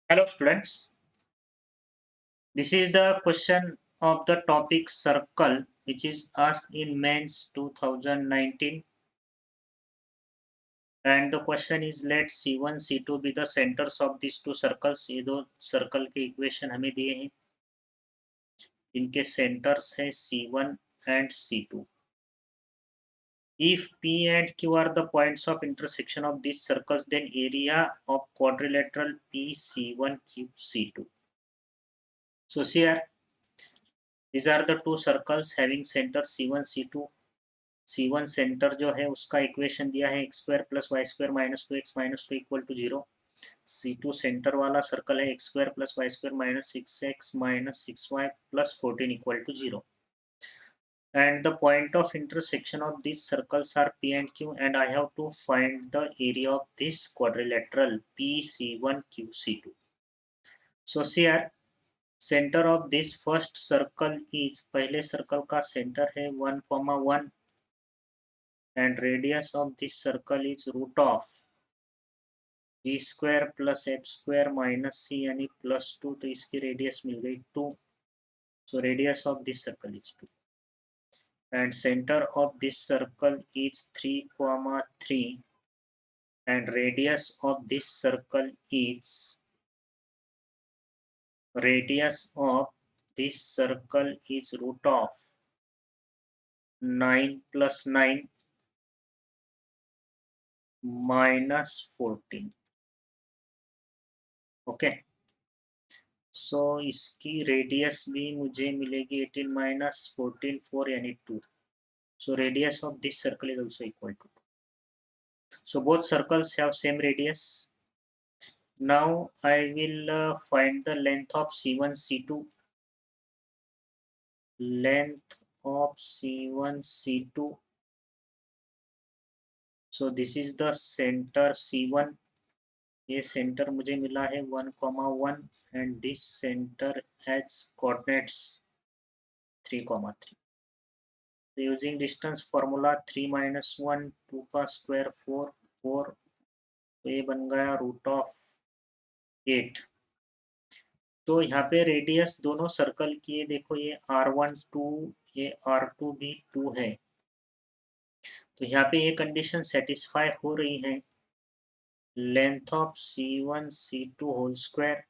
Hello students, this is the question of the topic circle which is asked in mains 2019 and the question is let C1 C2 be the centers of these two circles। ये दो circle के equation हमें दिए हैं, इनके centres हैं C1 and C2। If P and Q are the points of intersection of these circles, then area of quadrilateral PC1 QC2। So here these are the two circles having center C1 C2। C1 centre जो है उसका equation दिया है x square plus y square minus two equal to 0। C2 centre वाला circle है x square plus y square minus 6x plus 14 equal to 0। And the point of intersection of these circles are P and Q, and I have to find the area of this quadrilateral PC1QC2। So here center of this first circle is, पहले circle का centre है 1,1 and radius of this circle is root of g square plus f square minus c यानी +2, तो इसकी radius मिल गई 2। so radius of this circle is 2 and center of this circle is 3,3 and radius of this circle is root of 9 plus 9 minus 14। Okay so इसकी radius भी मुझे मिलेगी 18 minus 14 4 यानी 2। So radius of this circle is also equal to 2। So both circles have same radius. Now I will find the length of C1 C2। Length of C1 C2, so this is the centre C1। ये centre मुझे मिला है 1,1 and this center has coordinates 3,3। using distance formula 3 minus 1 2 का square 4 4, तो ये बन गया root of 8। तो यहाँ पे रेडियस दोनों सर्कल की, देखो ये R1 2, ये R2 भी 2 है, तो यहाँ पे ये कंडीशन सेटिस्फाई हो रही है। Length of C1 C2 whole square,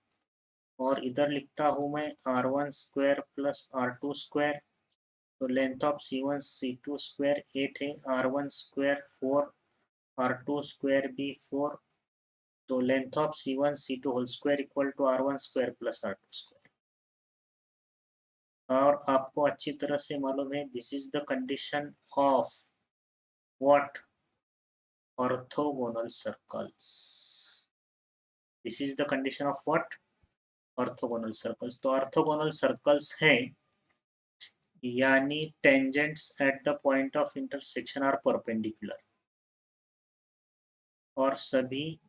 और इधर लिखता हूँ मैं R1 square plus R2 square, तो length of C1 C2 square 8 है, R1 स्क्वायर 4, R2 स्क्वायर भी 4, तो length of C1 C2 whole square equal to R1 square plus R2 square. और आपको अच्छी तरह से मालूम है this is the condition of what, orthogonal circles. This is the condition of what, orthogonal circles. तो ऑर्थोगोनल सर्कल्स हैं यानी tangents at the point of intersection are perpendicular, और सभी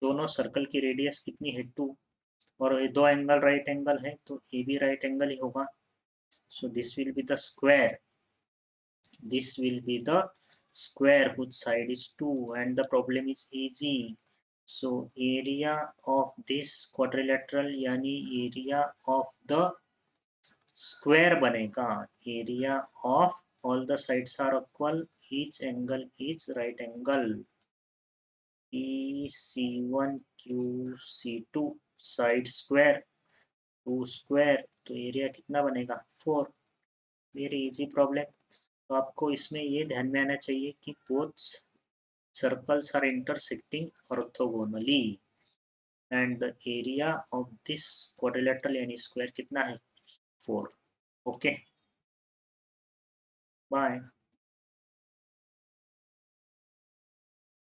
दोनों सर्कल की रेडियस कितनी है 2, और ये दो एंगल राइट एंगल है तो ये भी राइट एंगल ही होगा। So this will be the square, this will be the square whose side is 2 and the problem is easy। so area of this quadrilateral यानी area of the square बनेगा, area of all the sides are equal, each angle is right angle, PC1 QC2 side square 2 square, तो area कितना बनेगा 4। Very easy problem. तो आपको इसमें ये ध्यान में आना चाहिए कि both circles are intersecting orthogonally and the area of this quadrilateral यानी स्क्वायर कितना है 4। Okay bye.